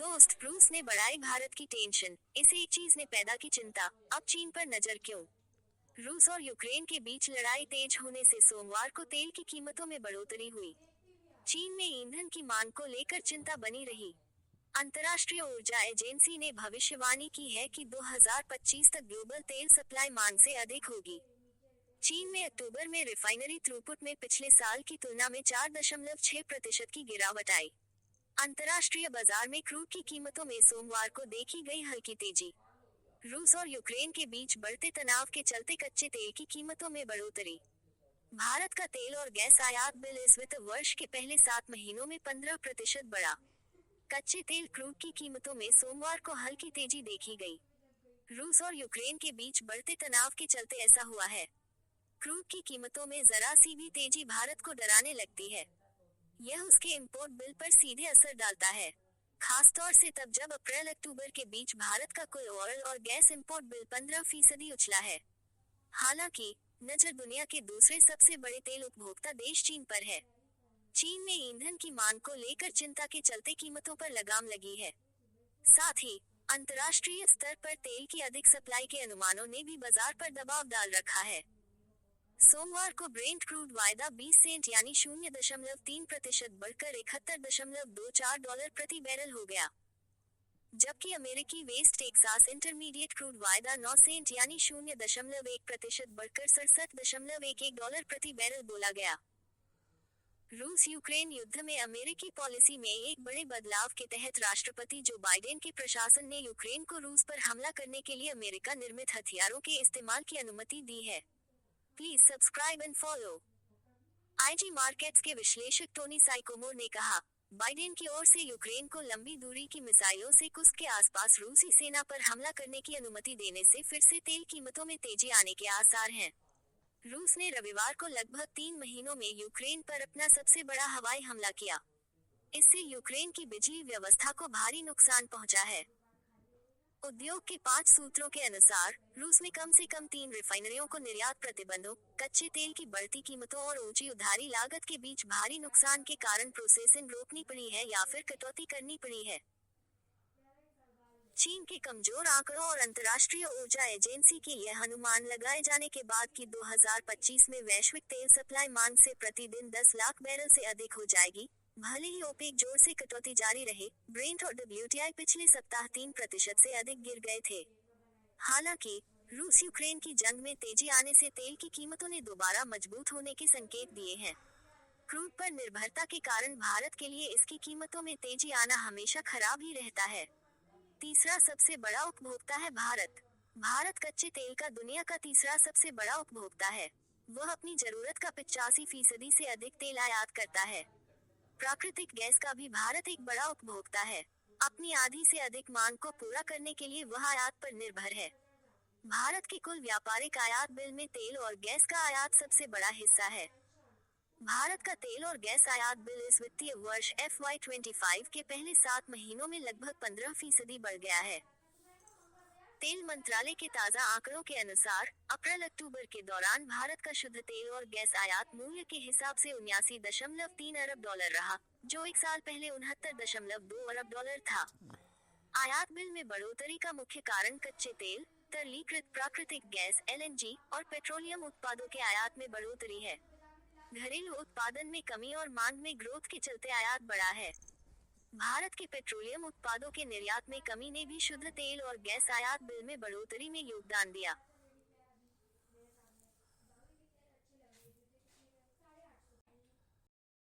दोस्त, रूस ने बढ़ाई भारत की टेंशन। इस एक चीज ने पैदा की चिंता। अब चीन पर नजर क्यों? रूस और यूक्रेन के बीच लड़ाई तेज होने से सोमवार को तेल की कीमतों में बढ़ोतरी हुई। चीन में ईंधन की मांग को लेकर चिंता बनी रही। अंतर्राष्ट्रीय ऊर्जा एजेंसी ने भविष्यवाणी की है कि 2025 तक ग्लोबल तेल सप्लाई मांग से अधिक होगी। चीन में अक्टूबर में रिफाइनरी थ्रूपुट में पिछले साल की तुलना में 4.6% की गिरावट आई। अंतर्राष्ट्रीय बाजार में क्रूड की कीमतों में सोमवार को देखी गई हल्की तेजी। रूस और यूक्रेन के बीच बढ़ते तनाव के चलते कच्चे तेल की कीमतों में बढ़ोतरी। भारत का तेल और गैस आयात बिल इस वित्त वर्ष के पहले 7 महीनों में 15% बढ़ा। कच्चे तेल क्रूड की कीमतों में सोमवार को हल्की तेजी देखी गई। रूस और यूक्रेन के बीच बढ़ते तनाव के चलते ऐसा हुआ है। क्रूड की कीमतों में जरा सी भी तेजी भारत को डराने लगती है। यह उसके इंपोर्ट बिल पर सीधे असर डालता है, खासतौर से तब जब अप्रैल-अक्टूबर के बीच भारत का कुल ऑयल और गैस इंपोर्ट बिल 15% उछला है। हालांकि नजर दुनिया के दूसरे सबसे बड़े तेल उपभोक्ता देश चीन पर है। चीन में ईंधन की मांग को लेकर चिंता के चलते कीमतों पर लगाम लगी है। साथ ही अंतर्राष्ट्रीय स्तर पर तेल की अधिक सप्लाई के अनुमानों ने भी बाजार पर दबाव डाल रखा है। सोमवार को ब्रेंट क्रूड वायदा 20 सेंट यानी 0.3% बढ़कर $71.24 प्रति बैरल हो गया। जबकि अमेरिकी वेस्ट टेक्सास इंटरमीडिएट क्रूड वायदा 9 सेंट यानी 0.1% बढ़कर $67.11 प्रति बैरल बोला गया। रूस यूक्रेन युद्ध में अमेरिकी पॉलिसी में एक बड़े बदलाव के तहत राष्ट्रपति जो बाइडेन के प्रशासन ने यूक्रेन को रूस पर हमला करने के लिए अमेरिका निर्मित हथियारों के इस्तेमाल की अनुमति दी है। Please subscribe and follow. IG markets के विश्लेषक टोनी साइकोमोर ने कहा, बाइडेन की ओर से यूक्रेन को लंबी दूरी की मिसाइलों से कुस्क के आसपास रूसी सेना पर हमला करने की अनुमति देने से फिर से तेल कीमतों में तेजी आने के आसार हैं। रूस ने रविवार को लगभग 3 महीनों में यूक्रेन पर अपना सबसे बड़ा हवाई हमला किया। इससे यूक्रेन की बिजली व्यवस्था को भारी नुकसान पहुंचा है। उद्योग के 5 सूत्रों के अनुसार रूस में कम से कम 3 रिफाइनरियों को निर्यात प्रतिबंधों, कच्चे तेल की बढ़ती कीमतों और ऊंची उधारी लागत के बीच भारी नुकसान के कारण प्रोसेसिंग रोकनी पड़ी है या फिर कटौती करनी पड़ी है। चीन के कमजोर आंकड़ों और अंतर्राष्ट्रीय ऊर्जा एजेंसी के यह अनुमान लगाए जाने के बाद कि 2025 में वैश्विक तेल सप्लाई मांग से प्रतिदिन 10 लाख बैरल से अधिक हो जाएगी। भले ही ओपेक जोर से कटौती जारी रहे, ब्रेंट और डब्ल्यूटीआई पिछले सप्ताह 3% से अधिक गिर गए थे। हालांकि रूस यूक्रेन की जंग में तेजी आने से तेल की कीमतों ने दोबारा मजबूत होने के संकेत दिए हैं। क्रूड पर निर्भरता के कारण भारत के लिए इसकी कीमतों में तेजी आना हमेशा खराब ही रहता है। तीसरा सबसे बड़ा उपभोक्ता है भारत। भारत कच्चे तेल का दुनिया का तीसरा सबसे बड़ा उपभोक्ता है। वह अपनी जरूरत का 85% से अधिक तेल आयात करता है। प्राकृतिक गैस का भी भारत एक बड़ा उपभोक्ता है। अपनी आधी से अधिक मांग को पूरा करने के लिए वह आयात पर निर्भर है। भारत के कुल व्यापारिक आयात बिल में तेल और गैस का आयात सबसे बड़ा हिस्सा है। भारत का तेल और गैस आयात बिल इस वित्तीय वर्ष FY25 के पहले 7 महीनों में लगभग 15% बढ़ गया है। तेल मंत्रालय के ताजा आंकड़ों के अनुसार अप्रैल-अक्टूबर के दौरान भारत का शुद्ध तेल और गैस आयात मूल्य के हिसाब से $79.3 अरब रहा, जो एक साल पहले $69.2 अरब था। आयात बिल में बढ़ोतरी का मुख्य कारण कच्चे तेल, तरलीकृत प्राकृतिक गैस LNG और पेट्रोलियम उत्पादों के आयात में बढ़ोतरी है। घरेलू उत्पादन में कमी और मांग में ग्रोथ के चलते आयात बढ़ा है। भारत के पेट्रोलियम उत्पादों के निर्यात में कमी ने भी शुद्ध तेल और गैस आयात बिल में बढ़ोतरी में योगदान दिया।